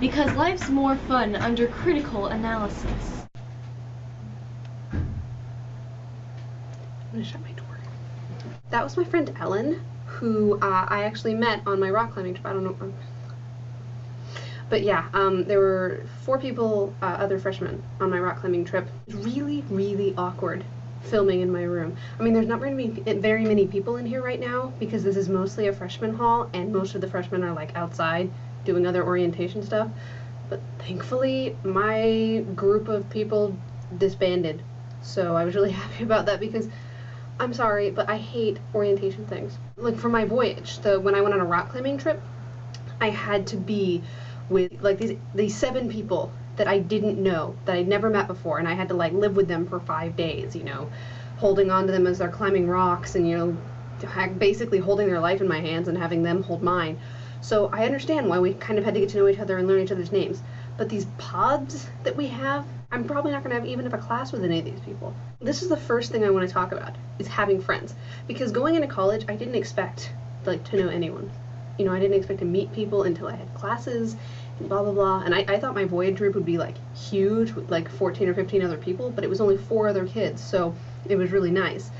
because life's more fun under critical analysis. I'm gonna shut my door. That was my friend Ellen, who I actually met on my rock climbing trip. I don't know. But yeah, there were 4 people, other freshmen, on my rock climbing trip. It was really, really awkward filming in my room. I mean, there's not very many people in here right now because this is mostly a freshman hall and most of the freshmen are like outside doing other orientation stuff. But thankfully, my group of people disbanded. So I was really happy about that because I'm sorry, but I hate orientation things. Like for my voyage, when I went on a rock climbing trip, I had to be with like these 7 people that I didn't know, that I'd never met before, and I had to like live with them for 5 days, you know, holding on to them as they're climbing rocks and, you know, basically holding their life in my hands and having them hold mine. So I understand why we kind of had to get to know each other and learn each other's names. But these pods that we have, I'm probably not going to even have a class with any of these people. This is the first thing I want to talk about, is having friends. Because going into college, I didn't expect like to know anyone. You know, I didn't expect to meet people until I had classes and blah blah blah. And I thought my voyage group would be like huge with like 14 or 15 other people, but it was only 4 other kids, so it was really nice.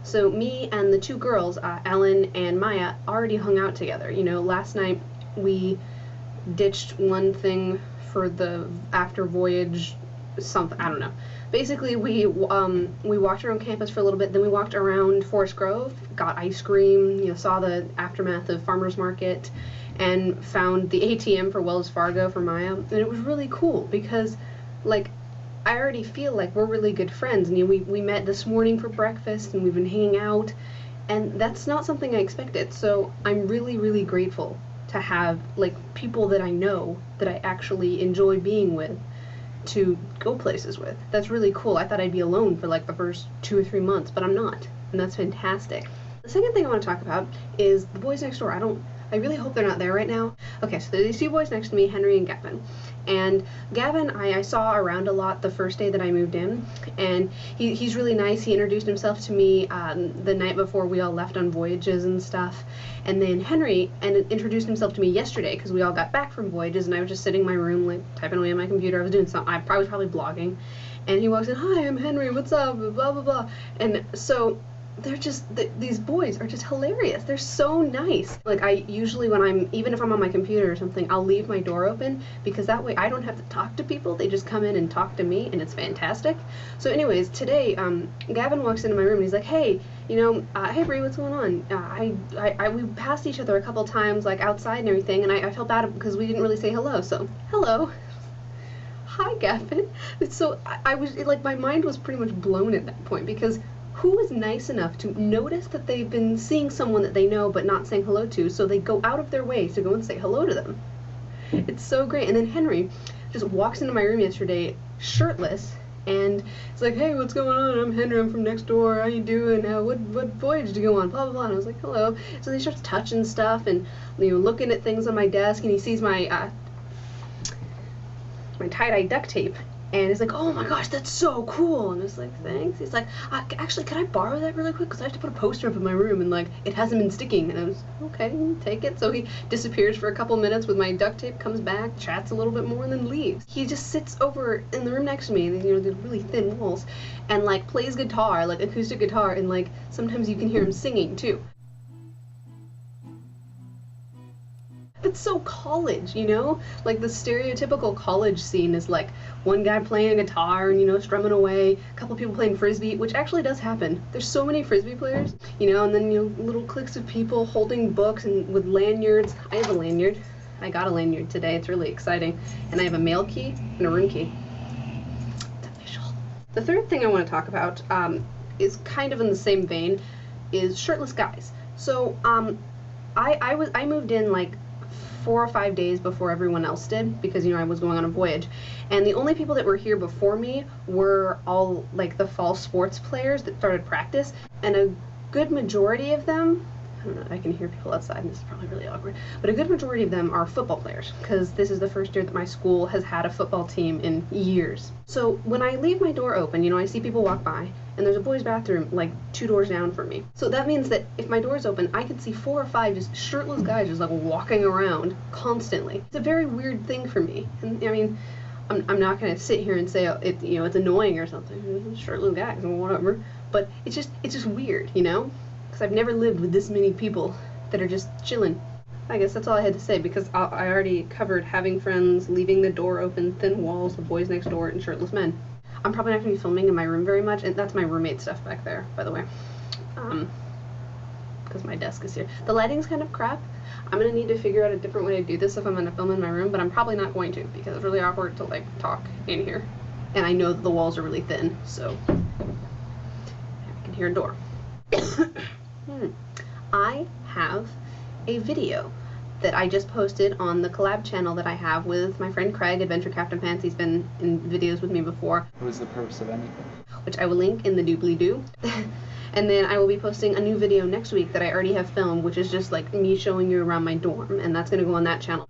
So me and the 2 girls, Ellen and Maya, already hung out together. You know, last night we ditched one thing for the after voyage something, I don't know. Basically, we walked around campus for a little bit, then we walked around Forest Grove, got ice cream, you know, saw the aftermath of Farmers Market, and found the ATM for Wells Fargo for Maya, and it was really cool because, like, I already feel like we're really good friends, and you know, we met this morning for breakfast, and we've been hanging out, and that's not something I expected, so I'm really, really grateful to have, like, people that I know that I actually enjoy being with to go places with. That's really cool. I thought I'd be alone for like the first 2 or 3 months, but I'm not, and that's fantastic. The second thing I want to talk about is the boys next door. I really hope they're not there right now. Okay, so there's these 2 boys next to me, Henry and Gavin. And Gavin, I saw around a lot the first day that I moved in, and he's really nice. He introduced himself to me the night before we all left on voyages and stuff. And then Henry introduced himself to me yesterday because we all got back from voyages, and I was just sitting in my room, like, typing away on my computer. I was doing something. I was probably blogging. And he walks in, "Hi, I'm Henry, what's up, blah, blah, blah." And so they're just, these boys are just hilarious. They're so nice. Like, I usually, even if I'm on my computer or something, I'll leave my door open because that way I don't have to talk to people. They just come in and talk to me, and it's fantastic. So anyways, today, Gavin walks into my room and he's like, "Hey, you know, hey Bree, what's going on? We passed each other a couple times, like, outside and everything, and I felt bad because we didn't really say hello, so hello." Hi, Gavin. So I was, like, my mind was pretty much blown at that point because who is nice enough to notice that they've been seeing someone that they know but not saying hello to, so they go out of their way to go and say hello to them? It's so great. And then Henry just walks into my room yesterday shirtless, and it's like, "Hey, what's going on? I'm Henry, I'm from next door, how you doing? What voyage did you go on? Blah, blah, blah." And I was like, "Hello." So he starts touching stuff and, you know, looking at things on my desk, and he sees my tie-dye duct tape. And he's like, "Oh my gosh, that's so cool." And I was like, "Thanks." He's like, "Actually, could I borrow that really quick? Because I have to put a poster up in my room and, like, it hasn't been sticking." And I was, "Okay, take it." So he disappears for a couple minutes with my duct tape, comes back, chats a little bit more, and then leaves. He just sits over in the room next to me, you know, the really thin walls, and, like, plays guitar, like acoustic guitar, and, like, sometimes you can hear him singing too. It's so college, you know? Like, the stereotypical college scene is like one guy playing a guitar and, you know, strumming away, a couple people playing frisbee, which actually does happen. There's so many frisbee players, you know, and then, you know, little cliques of people holding books and with lanyards. I have a lanyard. I got a lanyard today. It's really exciting. And I have a mail key and a room key. It's official. The third thing I want to talk about is kind of in the same vein, is shirtless guys. So I moved in like 4 or 5 days before everyone else did because, you know, I was going on a voyage, and the only people that were here before me were all like the fall sports players that started practice, and a good majority of them, I don't know, I can hear people outside and this is probably really awkward, but a good majority of them are football players, because this is the first year that my school has had a football team in years. So when I leave my door open, you know, I see people walk by, and there's a boys' bathroom like 2 doors down from me. So that means that if my door's open, I can see 4 or 5 just shirtless guys just like walking around constantly. It's a very weird thing for me, and I mean, I'm not gonna sit here and say you know, it's annoying or something, shirtless guys or whatever, but it's just weird, you know? Because I've never lived with this many people that are just chilling. I guess that's all I had to say, because I already covered having friends, leaving the door open, thin walls, the boys next door, and shirtless men. I'm probably not going to be filming in my room very much, and that's my roommate stuff back there, by the way. Because my desk is here. The lighting's kind of crap. I'm going to need to figure out a different way to do this if I'm going to film in my room, but I'm probably not going to, because it's really awkward to, like, talk in here. And I know that the walls are really thin, so I can hear a door. I have a video that I just posted on the collab channel that I have with my friend Craig, Adventure Captain Pants. He's been in videos with me before. What is the purpose of anything? Which I will link in the doobly-doo. And then I will be posting a new video next week that I already have filmed, which is just like me showing you around my dorm, and that's going to go on that channel.